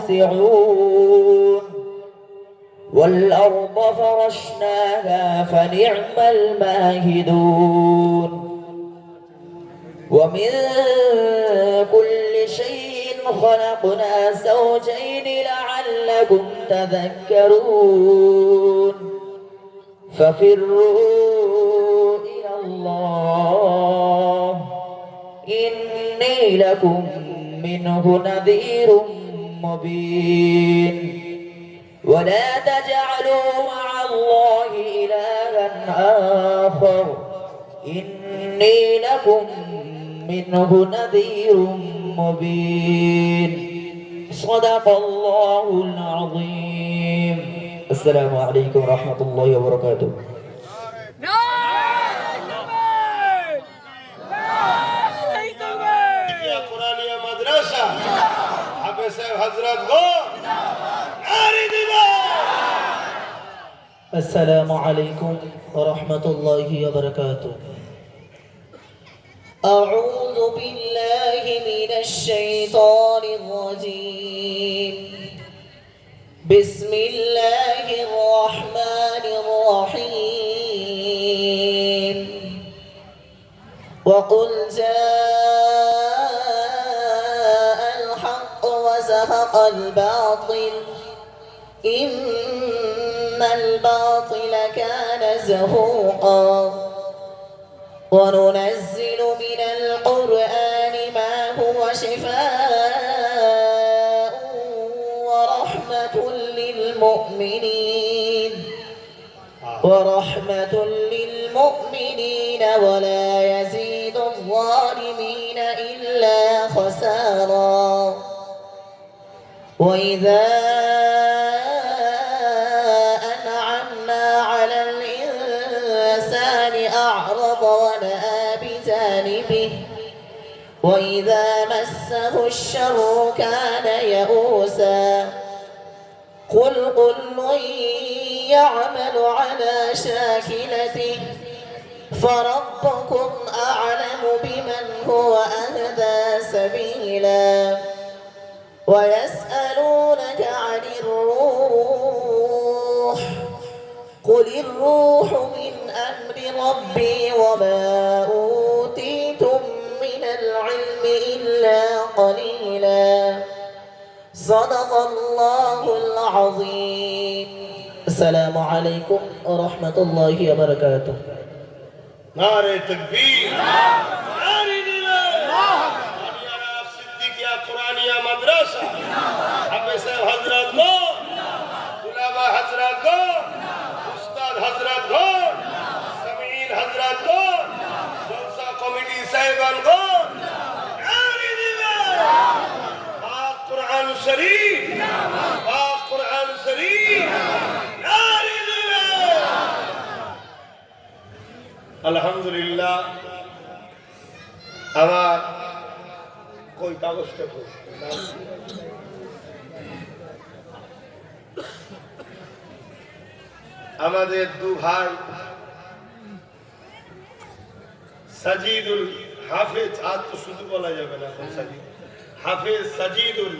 واسعون والأرض فرشناها فنعم الماهدون ومن كل شيء خلقنا زوجين لعلكم تذكرون ففروا إلى الله إني لكم منه نذير مبين ولا تجعلوا مع الله إلها آخر إني لكم منه نذير مبين صدق الله العظيم السلام عليكم ورحمة الله وبركاته السلام عليكم ورحمة الله وبركاته أعوذ بالله من الشيطان الرجيم بسم الله الرحمن الرحيم وقل جاء الحق وزهق الباطل إن الباطل كان زهوقا وننزل من القرآن ما هو شفاء ورحمة للمؤمنين ولا يزيد الظالمين إلا خسارا وإذا أنعمنا على الإنسان أعرض ونأى بجانبه وإذا مسه الشر كان يئوسا قل كل يعمل على شاكلته فربكم أعلم بمن هو أهدى سبيلا ويسألونك عن الروح قل الروح من أمر ربي وما أوتيتم من العلم إلا قليلا صدق الله العظيم السلام عليكم ورحمة الله وبركاته نعرہ تکبیر نعرہ صدیقیہ قرآنیہ مدرسہ حافظ صاحب حضرات کو طلبہ حضرات کو استاد حضرات کو سامعین حضرات کو جلسہ کمیٹی صاحبان کو پاک قرآن شریف پاک قرآن شریف আলহামদুলিল্লাহ আমার কই কাগজটা কই আমাদের দু ভাই সাজিদুল হাফেজ আজ তো শুধু বলা যাবে না সাজিদ হাফেজ সাজিদুল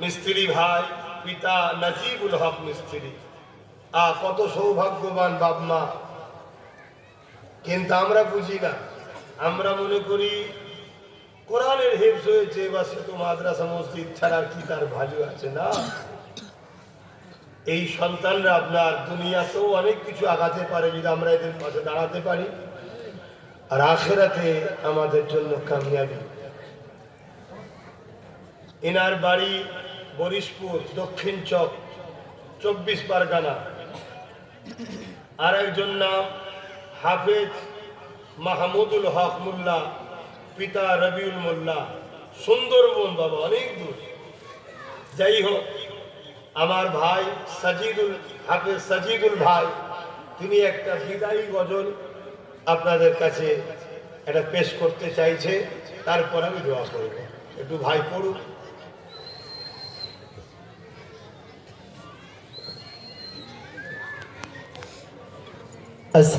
মিস্ত্রি ভাই পিতা নাজিবুল হক মিস্ত্রি কত সৌভাগ্যবান বাপ মা কিন্তু আমরা বুঝি না আমরা মনে করি কোরআনের হিফজ হয়েছে বা শুধু মাদ্রাসা মসজিদ ছাড়া কি তার ভ্যালু আছে না এই সন্তানরা আপনার দুনিয়াতেও অনেক কিছু আগাতে পারে যদি আমরা এদের পাশে দাঁড়াতে পারি আর আখিরাতে আমাদের জন্য কামিয়াবি এনার বাড়ি বরিশপুর দক্ষিণ চক 24 পরগনা আর একজন নাম হাফেজ মাহমুদুল হক মোল্লা পিতা রবিউল মোল্লা সুন্দরবন বাবা অনেক দূর যাই হোক আমার ভাই সাজিদুল হাফেজ সাজিদুল ভাই তিনি একটা বিদায়ী গজল আপনাদের কাছে এটা পেশ করতে চাইছে তারপর আমি দোয়া করব একটু ভাই পড়ুন